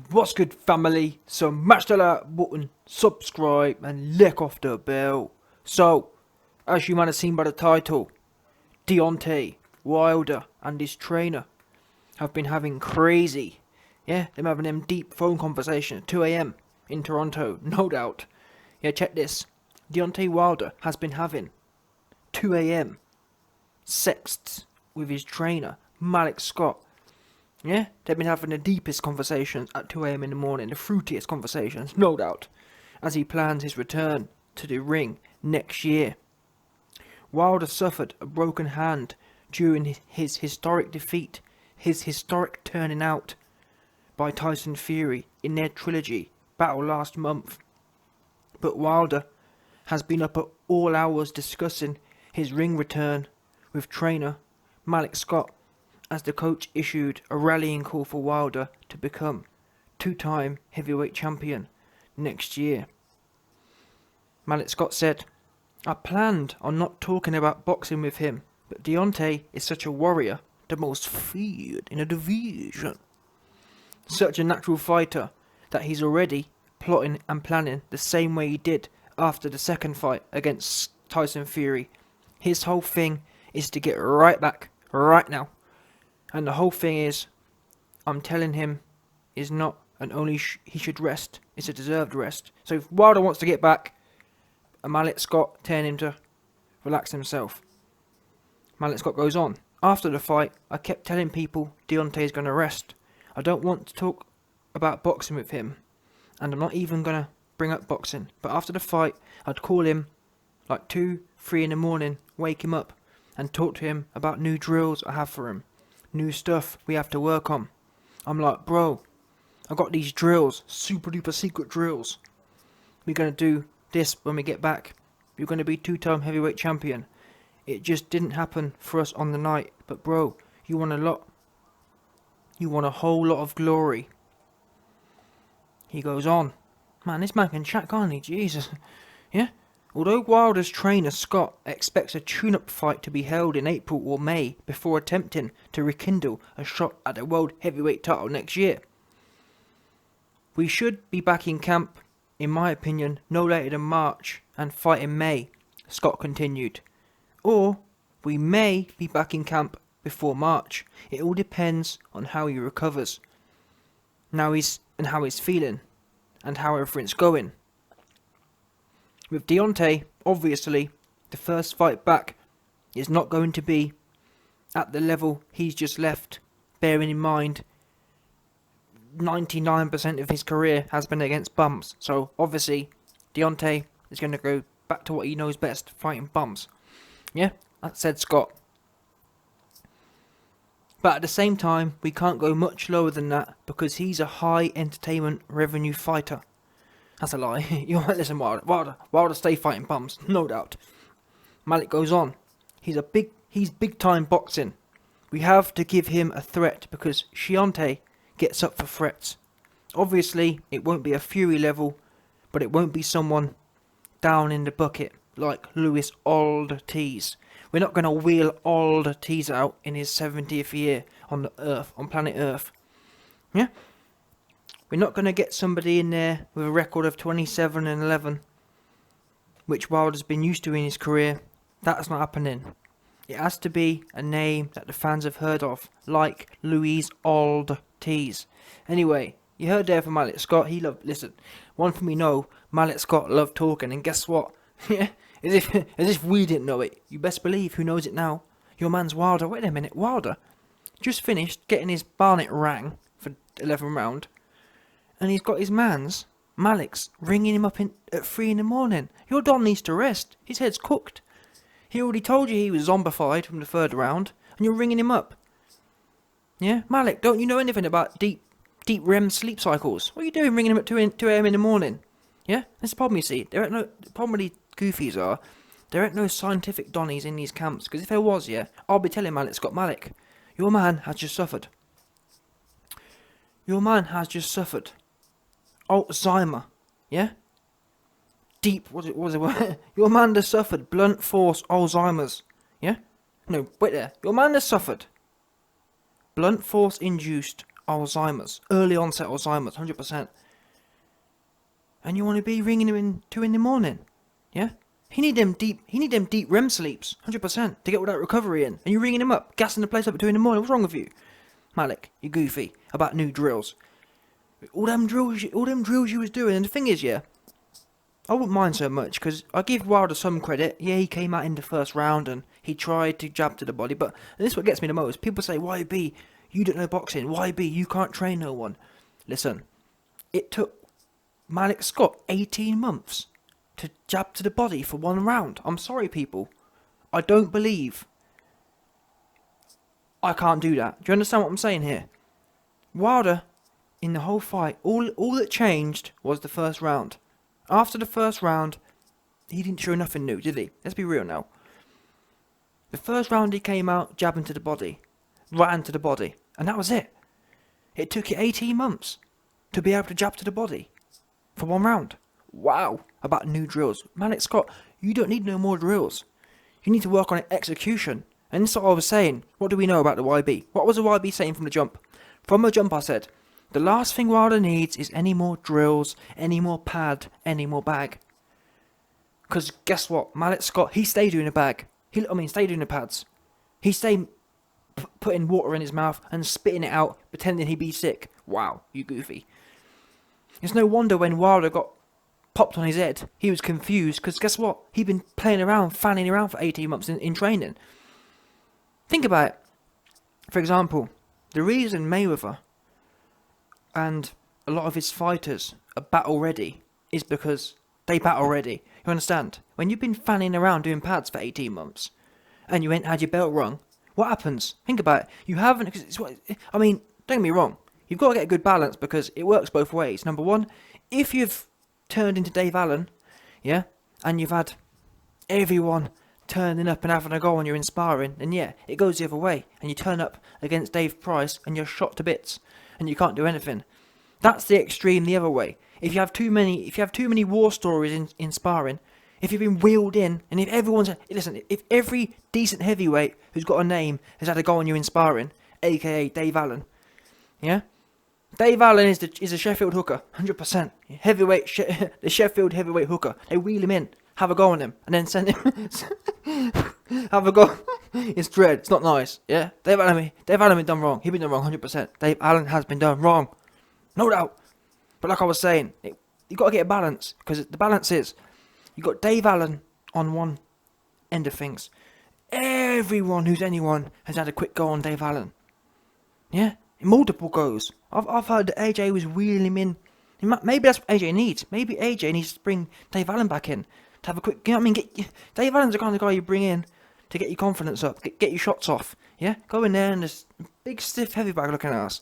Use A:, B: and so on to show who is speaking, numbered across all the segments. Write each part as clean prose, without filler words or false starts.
A: What's good, family? So smash the like button, subscribe, and lick off the bell. So, as you might have seen by the title, Deontay Wilder and his trainer have been having crazy, they're having them deep phone conversations at 2 a.m. in Toronto, no doubt. Yeah, check this. Deontay Wilder has been having 2 a.m. sexts with his trainer, Malik Scott. Yeah, they've been having the deepest conversations at 2 a.m. in the morning, the fruitiest conversations, no doubt, as he plans his return to the ring next year. Wilder suffered a broken hand during his historic defeat, his historic turning out by Tyson Fury in their trilogy battle last month. But Wilder has been up at all hours discussing his ring return with trainer Malik Scott, as the coach issued a rallying call for Wilder to become two-time heavyweight champion next year. Malik Scott said, "I planned on not talking about boxing with him, but Deontay is such a warrior, the most feared in a division. Such a natural fighter that he's already plotting and planning the same way he did after the second fight against Tyson Fury. His whole thing is to get right back, right now. And the whole thing is, I'm telling him, is not an only he should rest, it's a deserved rest. So if Wilder wants to get back, Malik Scott telling him to relax himself." Malik Scott goes on, "After the fight, I kept telling people Deontay's going to rest. I don't want to talk about boxing with him, and I'm not even going to bring up boxing. But after the fight, I'd call him like 2, 3 in the morning, wake him up, and talk to him about new drills I have for him. New stuff we have to work on. I'm like, bro, I got these drills, super duper secret drills. We're going to do this when we get back. You're going to be two-time heavyweight champion. It just didn't happen for us on the night. But bro, you want a lot. You want a whole lot of glory." He goes on. Man, this man can chat, can't he? Jesus. Yeah? Although Wilder's trainer Scott expects a tune-up fight to be held in April or May before attempting to rekindle a shot at the World Heavyweight title next year. "We should be back in camp, in my opinion, no later than March and fight in May," Scott continued. "Or we may be back in camp before March. It all depends on how he recovers. How he's feeling and how everything's going. With Deontay, obviously, the first fight back is not going to be at the level he's just left, bearing in mind 99% of his career has been against bums. So, obviously, Deontay is going to go back to what he knows best, fighting bums. Yeah, that said Scott. But at the same time, we can't go much lower than that because he's a high entertainment revenue fighter." That's a lie. You might listen, Wilder stay fighting bums, no doubt. Malik goes on. He's big time boxing. We have to give him a threat because Deontay gets up for threats. Obviously, it won't be a Fury level, but it won't be someone down in the bucket like Luis Ortiz. We're not going to wheel Ortiz out in his 70th year on the Earth, on planet Earth. Yeah? We're not going to get somebody in there with a record of 27-11, which Wilder's been used to in his career. That's not happening. It has to be a name that the fans have heard of, like Luis Ortiz. Anyway, you heard there from Malik Scott. Listen, one thing we know, Malik Scott loved talking, and guess what? Yeah, as if we didn't know it. You best believe who knows it now. Your man's Wilder. Wait a minute, Wilder just finished getting his barnet rang for 11th round. And he's got his man's, Malik's, ringing him up at 3 in the morning. Your Don needs to rest. His head's cooked. He already told you he was zombified from the 3rd round, and you're ringing him up. Yeah? Malik, don't you know anything about deep REM sleep cycles? What are you doing ringing him at 2 a.m. in the morning? Yeah? That's the problem, you see. The problem with these goofies are, there ain't no scientific Donnies in these camps, because if there was, yeah, I'll be telling Malik Scott, Malik, your man has just suffered. Your man has just suffered Alzheimer, yeah? What was it? Your man has suffered blunt force Alzheimer's, yeah? No, wait there. Your man has suffered blunt force induced Alzheimer's, early onset Alzheimer's, 100%. And you want to be ringing him in 2 in the morning, yeah? He need them deep REM sleeps, 100%, to get all that recovery in. And you're ringing him up, gassing the place up at 2 in the morning. What's wrong with you, Malik? You goofy about new drills. All them drills you was doing. And the thing is, yeah, I wouldn't mind so much, because I give Wilder some credit. Yeah, he came out in the first round and he tried to jab to the body, but this is what gets me the most. People say, YB, you don't know boxing. YB, you can't train no one. Listen, it took Malik Scott 18 months to jab to the body for 1 round. I'm sorry, people. I don't believe I can't do that. Do you understand what I'm saying here? Wilder, in the whole fight, all that changed was the first round. After the first round, he didn't show nothing new, did he? Let's be real now. The first round he came out jabbing to the body, right hand to the body, and that was it. It took you 18 months to be able to jab to the body for 1 round. Wow, about new drills. Malik Scott, you don't need no more drills. You need to work on execution. And this is what I was saying. What do we know about the YB? What was the YB saying from the jump? From the jump I said, the last thing Wilder needs is any more drills, any more pad, any more bag. Because guess what? Malik Scott, he stayed doing the bag. Stayed doing the pads. He stayed putting water in his mouth and spitting it out, pretending he'd be sick. Wow, you goofy. It's no wonder when Wilder got popped on his head, he was confused, because guess what? He'd been playing around, fanning around for 18 months in training. Think about it. For example, the reason Mayweather and a lot of his fighters are battle ready is because they battle ready. You understand? When you've been fanning around doing pads for 18 months and you ain't had your belt wrong, what happens? Think about it. You haven't... don't get me wrong. You've got to get a good balance, because it works both ways. Number one, if you've turned into Dave Allen, yeah, and you've had everyone turning up and having a go on you in sparring, then yeah, it goes the other way, and you turn up against Dave Price and you're shot to bits and you can't do anything. That's the extreme the other way. If you have too many war stories in sparring, if you've been wheeled in, and if every decent heavyweight who's got a name has had a go on you in sparring, aka Dave Allen, yeah, Dave Allen is a Sheffield hooker, 100%. The Sheffield heavyweight hooker. They wheel him in, have a go on him, and then send him. Have a go. It's dread. It's not nice. Yeah, Dave Allen been done wrong. He been done wrong, 100%. Dave Allen has been done wrong, no doubt. But like I was saying, you got to get a balance, because the balance is you got Dave Allen on one end of things. Everyone who's anyone has had a quick go on Dave Allen. Yeah. Multiple goes. I've heard that AJ was wheeling him in. Maybe that's what AJ needs. Maybe AJ needs to bring Dave Allen back in to have a quick. You know what I mean? Dave Allen's the kind of guy you bring in to get your confidence up, get your shots off. Yeah, go in there and this big stiff heavy bag looking ass.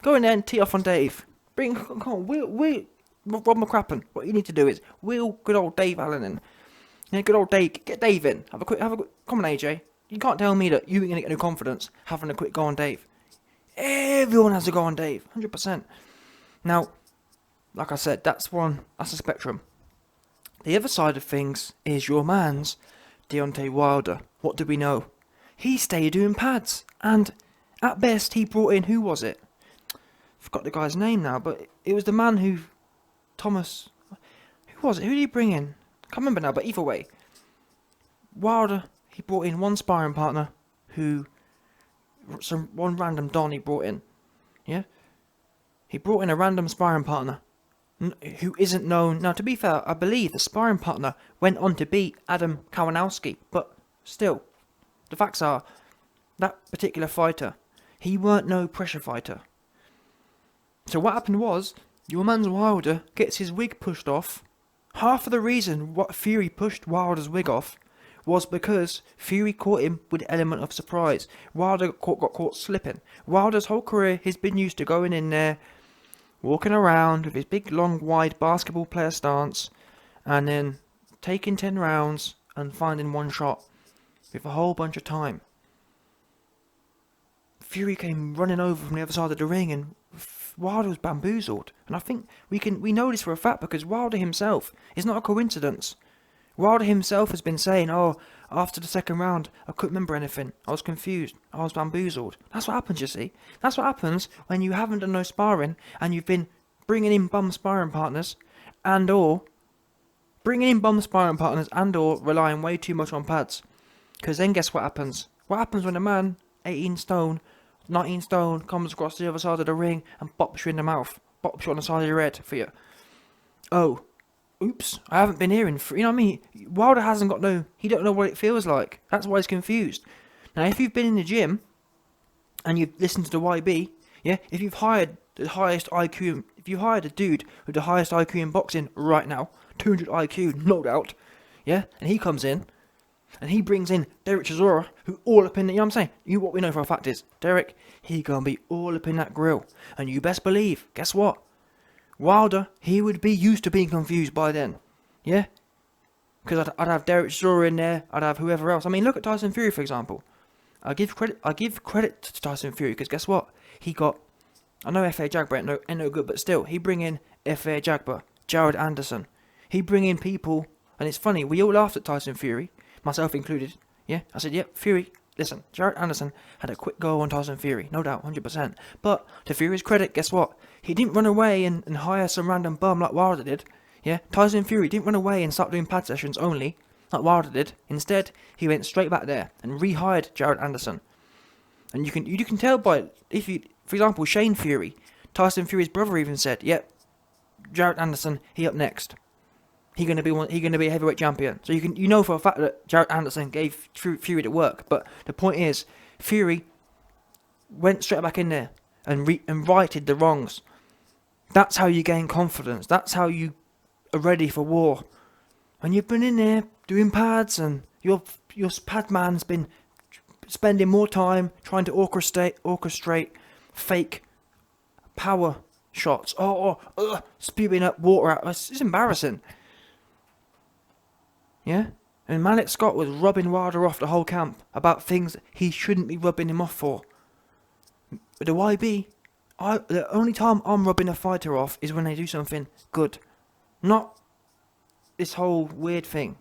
A: Go in there and tee off on Dave. Come on, wheel Rob McCrappen. What you need to do is wheel good old Dave Allen in. Yeah, good old Dave. Get Dave in. Have a quick. Come on, AJ. You can't tell me that you ain't gonna get no confidence having a quick go on Dave. Everyone has to go on Dave, 100%. Now, like I said, that's a spectrum. The other side of things is your man's Deontay Wilder. What do we know? He stayed doing pads, and at best he brought in, who was it? Forgot the guy's name now, but it was the man who was it? Who did he bring in? Can't remember now, but either way, Wilder, he brought in one sparring partner one random Don he brought in, yeah? He brought in a random sparring partner who isn't known. Now, to be fair, I believe the sparring partner went on to beat Adam Kawanowski, but still, the facts are, that particular fighter, he weren't no pressure fighter. So what happened was, your man's Wilder gets his wig pushed off. Half of the reason what Fury pushed Wilder's wig off was because Fury caught him with an element of surprise. Wilder got caught slipping. Wilder's whole career, he's been used to going in there, walking around with his big, long, wide basketball player stance, and then taking 10 rounds and finding one shot with a whole bunch of time. Fury came running over from the other side of the ring, and Wilder was bamboozled. And I think we know this for a fact, because Wilder himself, it's not a coincidence. Wilder himself has been saying, oh, after the second round, I couldn't remember anything. I was confused. I was bamboozled. That's what happens, you see. That's what happens when you haven't done no sparring and you've been bringing in bum sparring partners and or relying way too much on pads. Because then guess what happens? What happens when a man, 18 stone, 19 stone, comes across the other side of the ring and bops you in the mouth, bops you on the side of your head for you? Oh, oops, I haven't been hearing, you know what I mean? Wilder hasn't got he don't know what it feels like. That's why he's confused. Now, if you've been in the gym and you've listened to the YB, yeah, if you've hired the highest IQ, if you hired a dude with the highest IQ in boxing right now, 200 IQ, no doubt, yeah, and he comes in, and he brings in Derek Chisora, who all up in the, you know what I'm saying? What we know for a fact is, Derek, he gonna be all up in that grill. And you best believe, guess what? Wilder, he would be used to being confused by then. Yeah? Because I'd have Derek Chisora in there, I'd have whoever else. I mean, look at Tyson Fury, for example. I give credit to Tyson Fury, because guess what? He got, I know F.A. Jagba ain't no good, but still, he bring in F.A. Jagba, Jared Anderson. He bring in people, and it's funny, we all laughed at Tyson Fury, myself included, yeah? I said, yep, Fury, listen, Jared Anderson had a quick go on Tyson Fury, no doubt, 100%. But, to Fury's credit, guess what? He didn't run away and hire some random bum like Wilder did, yeah? Tyson Fury didn't run away and start doing pad sessions only, like Wilder did. Instead, he went straight back there and rehired Jared Anderson. And you can tell by, for example, Shane Fury, Tyson Fury's brother even said, yep, Jared Anderson, he up next. He gonna be a heavyweight champion. So you know for a fact that Jared Anderson gave Fury the work. But the point is, Fury went straight back in there and righted the wrongs. That's how you gain confidence. That's how you are ready for war. When you've been in there doing pads and your pad man's been spending more time trying to orchestrate fake power shots. Spewing up water out. It's embarrassing. Yeah? And Malik Scott was rubbing Wilder off the whole camp about things he shouldn't be rubbing him off for. But the YB, the only time I'm rubbing a fighter off is when they do something good. Not this whole weird thing.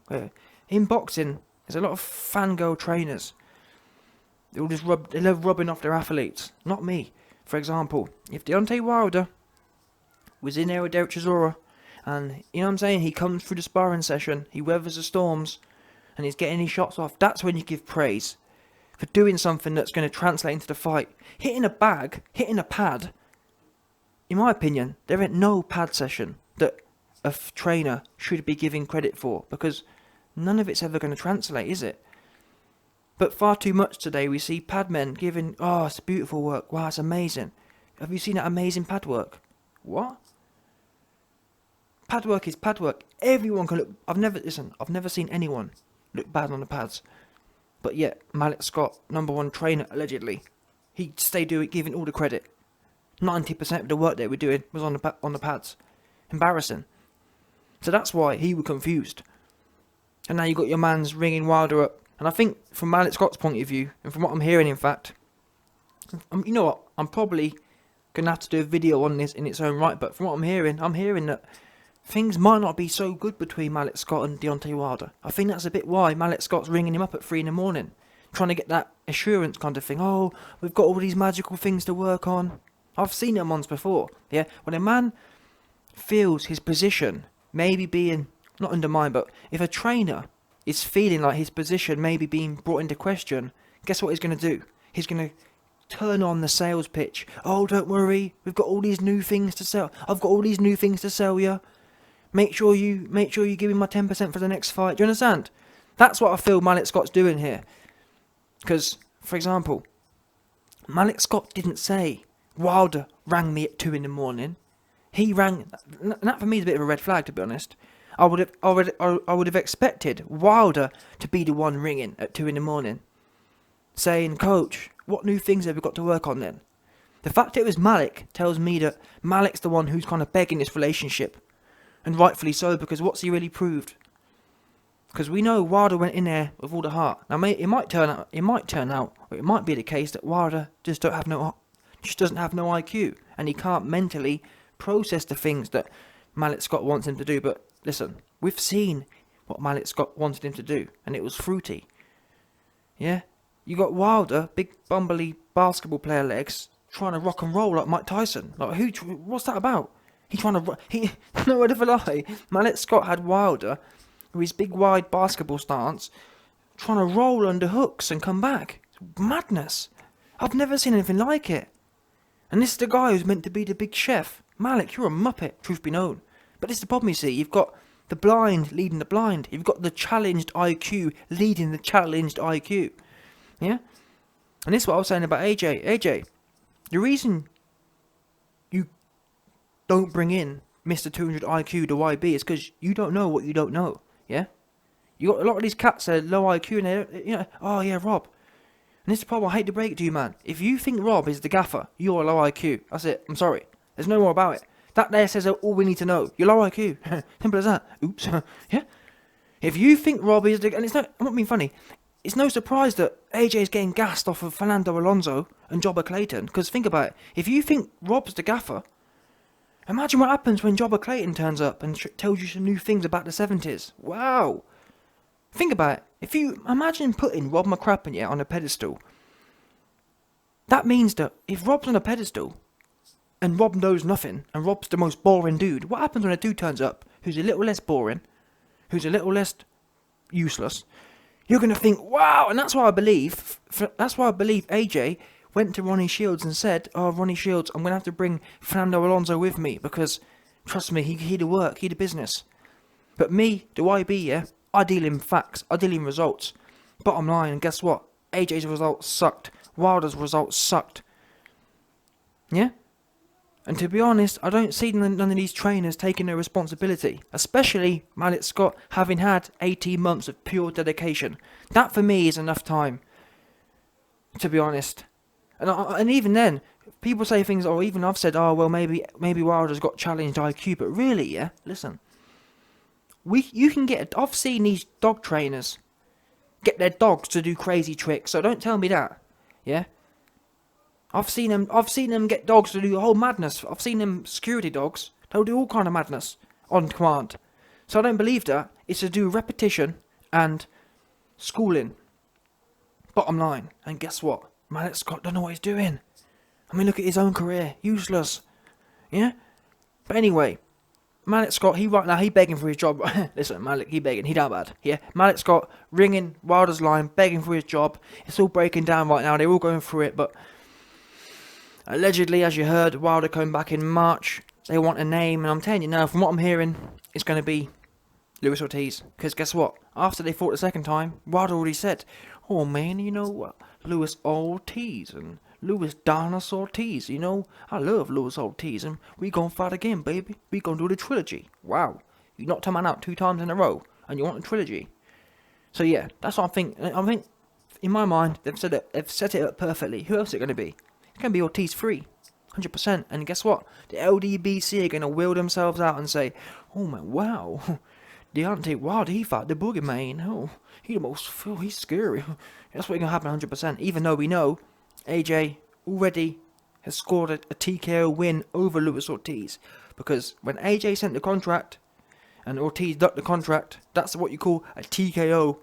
A: In boxing, there's a lot of fangirl trainers. They love rubbing off their athletes. Not me. For example, if Deontay Wilder was in there with Derek Chisora, and, you know what I'm saying, he comes through the sparring session, he weathers the storms, and he's getting his shots off, that's when you give praise. For doing something that's going to translate into the fight. Hitting a pad, in my opinion, there ain't no pad session that a trainer should be giving credit for, because none of it's ever going to translate, is it? But far too much today we see pad men giving, oh, it's beautiful work, wow, it's amazing. Have you seen that amazing pad work? What? Pad work is pad work. Everyone can look. I've never seen anyone look bad on the pads. But yet, Malik Scott, #1 trainer allegedly, he stayed giving all the credit. 90% of the work they were doing was on the pads. Embarrassing. So that's why he was confused. And now you got your man's ringing Wilder up. And I think from Malik Scott's point of view, and from what I'm hearing, in fact, you know what? I'm probably gonna have to do a video on this in its own right. But from what I'm hearing that things might not be so good between Malik Scott and Deontay Wilder. I think that's a bit why Malik Scott's ringing him up at 3 a.m, trying to get that assurance kind of thing. Oh, we've got all these magical things to work on. I've seen them once before. Yeah, when a man feels his position maybe being, not undermined, but if a trainer is feeling like his position maybe being brought into question, guess what he's going to do? He's going to turn on the sales pitch. Oh, don't worry, we've got all these new things to sell. I've got all these new things to sell you. Make sure you give me my 10% for the next fight. Do you understand? That's what I feel Malik Scott's doing here. Because, for example, Malik Scott didn't say Wilder rang me at 2 a.m. He rang. And that for me is a bit of a red flag, to be honest. I would have expected Wilder to be the one ringing at 2 a.m, saying, "Coach, what new things have we got to work on then?" The fact it was Malik tells me that Malik's the one who's kind of begging this relationship. And rightfully so, because what's he really proved? Because we know Wilder went in there with all the heart. Now, it might turn out, or it might be the case that Wilder just doesn't have no IQ, and he can't mentally process the things that Malik Scott wants him to do. But listen, we've seen what Malik Scott wanted him to do, and it was fruity. Yeah? You got Wilder, big bumbly basketball player legs, trying to rock and roll like Mike Tyson. Like, what's that about? No word of a lie. Malik Scott had Wilder, with his big wide basketball stance, trying to roll under hooks and come back. It's madness. I've never seen anything like it. And this is the guy who's meant to be the big chef. Malik, you're a muppet, truth be known. But this is the problem, you see. You've got the blind leading the blind. You've got the challenged IQ leading the challenged IQ. Yeah? And this is what I was saying about AJ. AJ, the reason you don't bring in Mr. 200 IQ to YB is because you don't know what you don't know. Yeah? You got a lot of these cats that are low IQ and they're, oh yeah, Rob. And this is the problem, I hate to break it to you, man. If you think Rob is the gaffer, you're low IQ. That's it. I'm sorry. There's no more about it. That there says all we need to know. You're low IQ. Simple as that. Oops. Yeah? If you think Rob is the... And it's not... I'm not being funny. It's no surprise that AJ is getting gassed off of Fernando Alonso and Jobber Clayton. Because think about it. If you think Rob's the gaffer, imagine what happens when Jobber Clayton turns up and tells you some new things about the 70s. Wow. Think about it. If you imagine putting Rob McCracken on a pedestal, that means that if Rob's on a pedestal and Rob knows nothing and Rob's the most boring dude, what happens when a dude turns up who's a little less boring, who's a little less useless? You're going to think, wow, and that's why I believe AJ went to Ronnie Shields and said, oh, Ronnie Shields, I'm going to have to bring Fernando Alonso with me because, trust me, he'd work, he'd business. But me, the YB, yeah, I deal in facts, I deal in results. Bottom line, and guess what? AJ's results sucked. Wilder's results sucked. Yeah? And to be honest, I don't see none of these trainers taking their responsibility. Especially Malik Scott having had 18 months of pure dedication. That for me is enough time. To be honest. And even then, people say things, or even I've said, oh well, maybe Wilder's got challenged IQ. But really, yeah, listen. You can get... I've seen these dog trainers get their dogs to do crazy tricks, so don't tell me that. Yeah? I've seen them get dogs to do a whole madness. I've seen them security dogs. They'll do all kind of madness on command. So I don't believe that. It's to do repetition and schooling. Bottom line. And guess what? Malik Scott don't know what he's doing. I mean, look at his own career. Useless. Yeah? But anyway... Malik Scott, he begging for his job. Listen, Malik, he begging. He down bad. Yeah, Malik Scott ringing Wilder's line, begging for his job. It's all breaking down right now. They're all going through it, but allegedly, as you heard, Wilder coming back in March. They want a name, and I'm telling you now, from what I'm hearing, it's going to be Luis Ortiz. Because guess what? After they fought the second time, Wilder already said, "Oh man, you know Luis Ortiz and Luis Danas Ortiz, you know, I love Luis Ortiz, and we gonna fight again, baby. We gonna do the trilogy." Wow, you knocked a man out 2 times in a row, and you want a trilogy. So yeah, that's what I think. In my mind, they've set it up perfectly. Who else is it gonna be? It's gonna be Ortiz 3, 100%. And guess what? The LDBC are gonna wheel themselves out and say, "Oh man, wow, Deontay Wilder, he fought the boogeyman. Oh, he's scary." That's what's gonna happen 100%. Even though we know AJ already has scored a TKO win over Luis Ortiz. Because when AJ sent the contract and Ortiz ducked the contract, that's what you call a TKO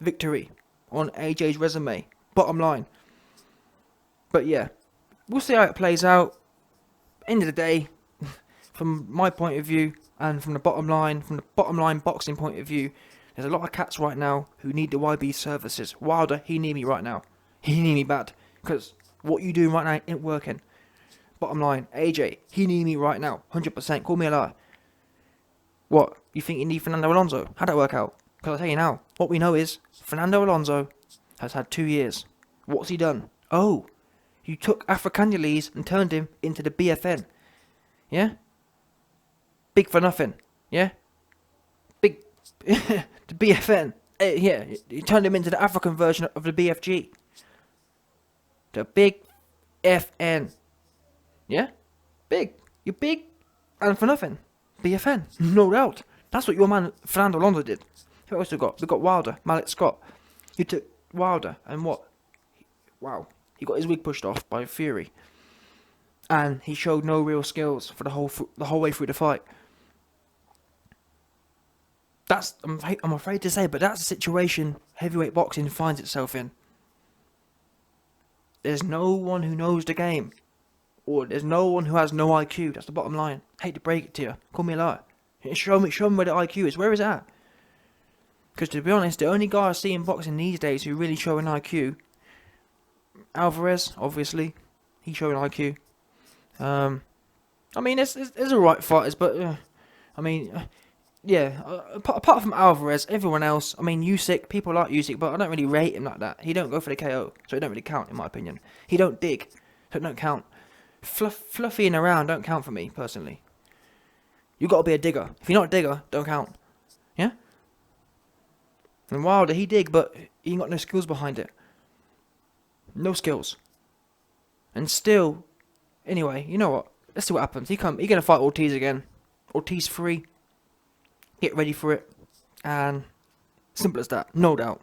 A: victory on AJ's resume. Bottom line. But yeah, we'll see how it plays out. End of the day, from my point of view, and from the bottom line boxing point of view, there's a lot of cats right now who need the YB services. Wilder, he need me right now. He need me bad. Because what you doing right now ain't working. Bottom line, AJ, he need me right now. 100%. Call me a liar. What? You think you need Fernando Alonso? How'd that work out? Because I'll tell you now, what we know is Fernando Alonso has had 2 years. What's he done? Oh, you took Africanulese and turned him into the BFN. Yeah? Big for nothing. Yeah? Big. The BFN. Yeah, you turned him into the African version of the BFG. The big FN. Yeah? Big. You're big and for nothing. BFN. No doubt. That's what your man Fernando Alonso did. Who else we got? We got Wilder, Malik Scott. You took Wilder and what? Wow. He got his wig pushed off by Fury. And he showed no real skills for the whole way through the fight. I'm afraid to say, but that's the situation heavyweight boxing finds itself in. There's no one who knows the game, or there's no one who has no IQ. That's the bottom line. Hate to break it to you. Call me a liar. Show me where the IQ is. Where is that? Because to be honest, the only guy I see in boxing these days who really show an IQ, Alvarez, obviously, he's showing IQ. I mean, there's alright fighters, but apart from Alvarez, everyone else, I mean, Usyk, people like Usyk, but I don't really rate him like that. He don't go for the KO, so it don't really count, in my opinion. He don't dig, so it don't count. Fluffying around don't count for me, personally. You gotta be a digger. If you're not a digger, don't count. Yeah? And Wilder, he dig, but he ain't got no skills behind it. No skills. And still, anyway, you know what? Let's see what happens. He gonna fight Ortiz again. Ortiz free. Get ready for it. And simple as that. No doubt.